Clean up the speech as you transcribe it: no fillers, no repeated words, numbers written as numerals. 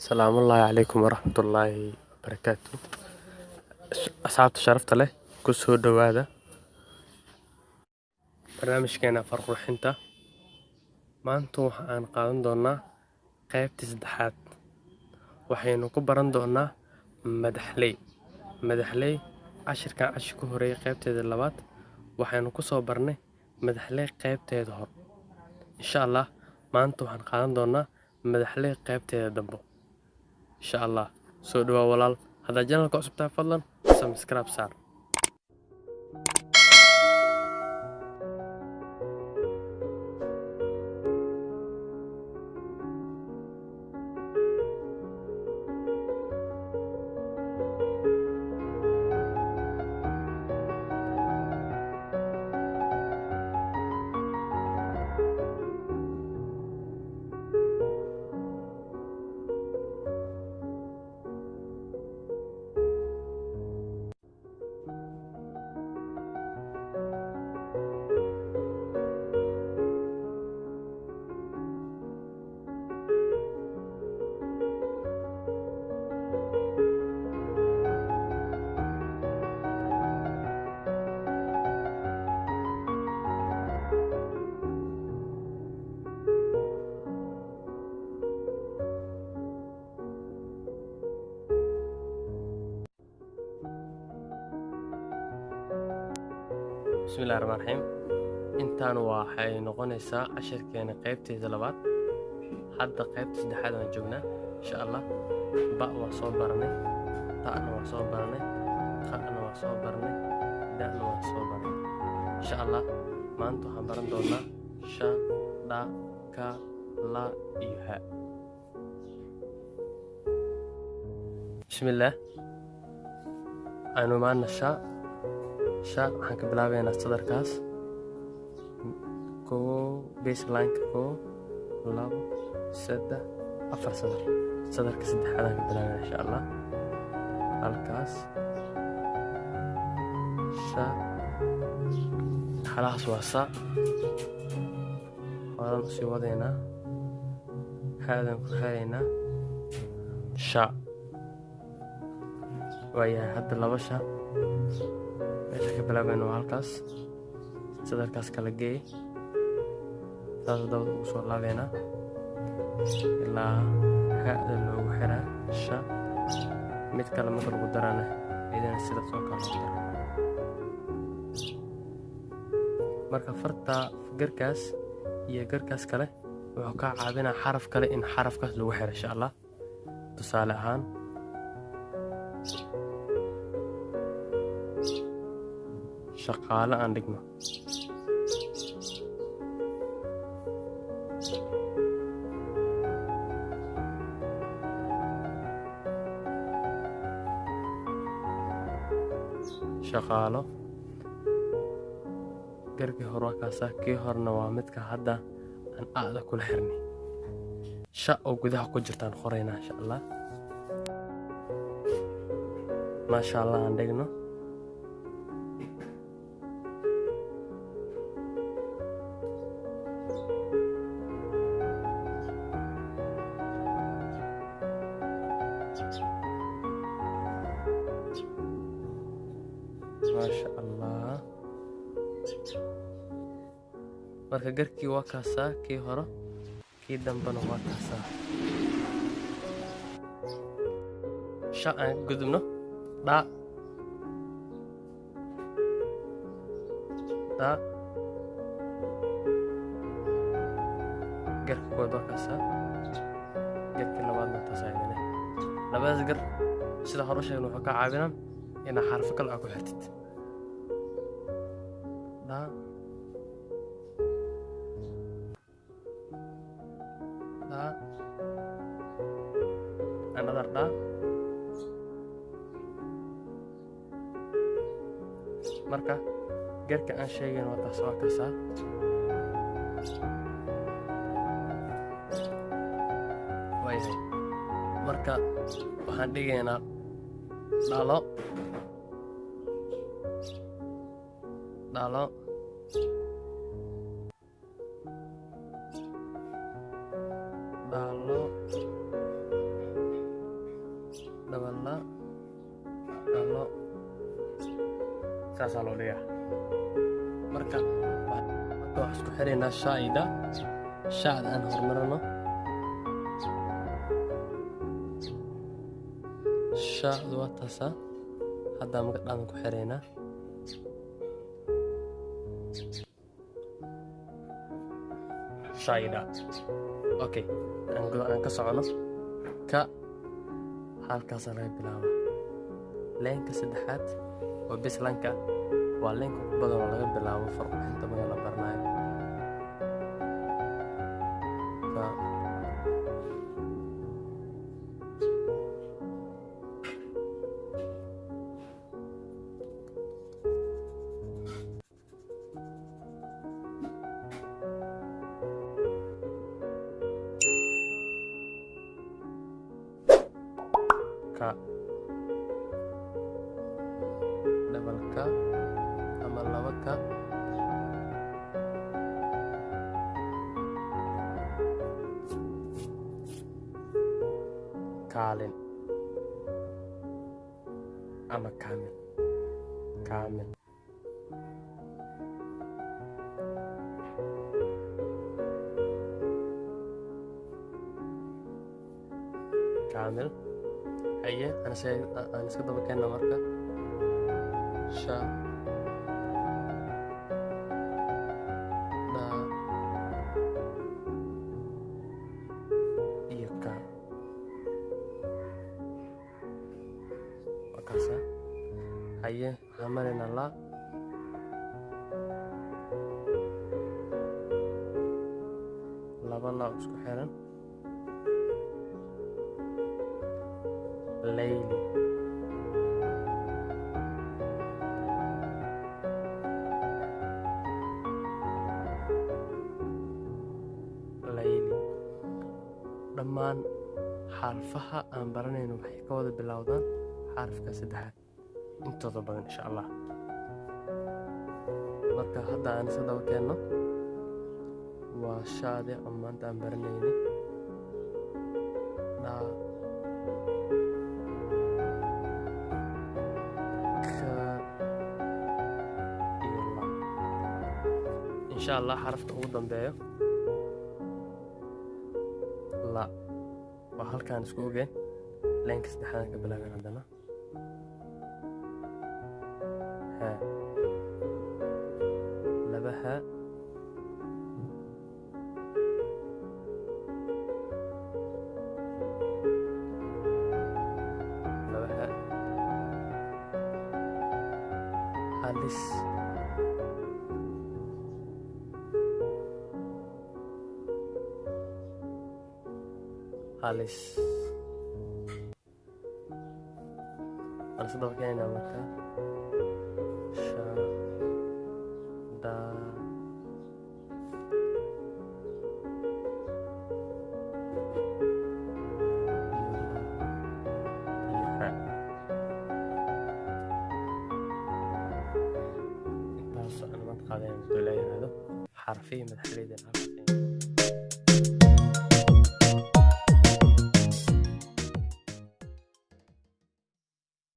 السلام الله عليكم ورحمة الله وبركاته. أصحابta sharafta leh ku soo dhawaada barnaamijkeena farqurxinta. Maanta waxa aan qaadan doonaa qaybtii saddexaad. Waxaynu ku baran doonaa madaxley cashirka ku horeeyay qaybteeda labaad. Waxaynu ku soo barnay madaxley qaybteeda hor. Insha Allah maanta waxaan qaadan doonaa madaxley qaybteeda dambe. insha Allah soo dhawaad walaal. Hadda channelka cusub tahay fadlan subscribe saar. Bismillahirrahmanirrahim. Intaan waxay noqonaysaa cashirkeena qaybteeda labaad. Hadda qaybta saddexaad aan joognaa. Insha Allah ba waa soo baranay, ta'na waa soo baranay, qa'na waa soo baranay, da'na waa soo baranay. Insha Allah maanta waxaan baran doonaa sha, da, ka, la iyo ha. Bismillah. Aynu maana sha waxaan ka bilaabaynaa sadarkaas baseline ko labo saddex afar sadarka saddexaad aan ka bilaabaynaa insha Allah. Halkaas sha xalaas waa sa waan sii wadaynaa haadan ku xiraynaa sha waayahay. hadda laba sha meesha ka bilaabayno halkaas sadarkaas kala geey taas dabada ugu soo laabeynaa ilaa haada loogu xiraa sha. mid kale marka lagu darana idana sidaas oo kale loo daro. marka farta garkaas iyo garkaas kale wuxuu ka caawinaa xaraf kale in xarafkaas lagu xiro insha Allah. tusaale ahaan shaqaale aan dhigno shaqaalo garkii hore waa kaasa, kii horena waa midka hadda aan aada kula xirnay. sha oo gudaha ku jirtaan qoraynaa insha Allah. maasha Allah aan dhigno maasha Allah. marka garkii waa kaasaa, kii hore kii dambena waa kaasaa. sha aan gudubno dha garka kood waa kaasaa, garkii labaadna taasaa idine. labadaas gar sida hore sheegna wuxuu ka caawinaan inaa xarfo kale aa ku xirtid. another da marka garka aan sheegayn waa taas waa kaasaa. waayahay marka waxaan dhigaynaa dhalo dhalo dhigaa. Marka waxaan isku xiraynaa shaayda aan hormarino. shaaydu waa taasa hadda magacaan ku xiraynaa. shaayda okay, aan ka socono ka halkaas laga bilaabo. leenka saddexaad oo bislanka waa leenka ugu badan oo laga bilaabo farqinta marka la baranayo. Ka double ka ama laba ka kaalin ama kaamil haye aan iska daba keenna marka sha da iyo ka wakaasa. haye waxaan maraynaa la laba la isku xiran Layli dhammaan xarfaha aan baranayno waxay ka wada bilowdaan xarafka saddexaad intooda badan insha Allah. marka hadda aan isa daba keenno waa shaade oo maanta aan baranaynay insha Allah. xarafka ugu dambeeyo la waa halkaan isku ogeen leenka saddexaad ka bilaabeen haddana ha laba ha halis halis aan isku daba keenaynaa marka sha da iyo ha. intaas aan maanta qaadayna duu la yiraahdo xarfihii madaxleyda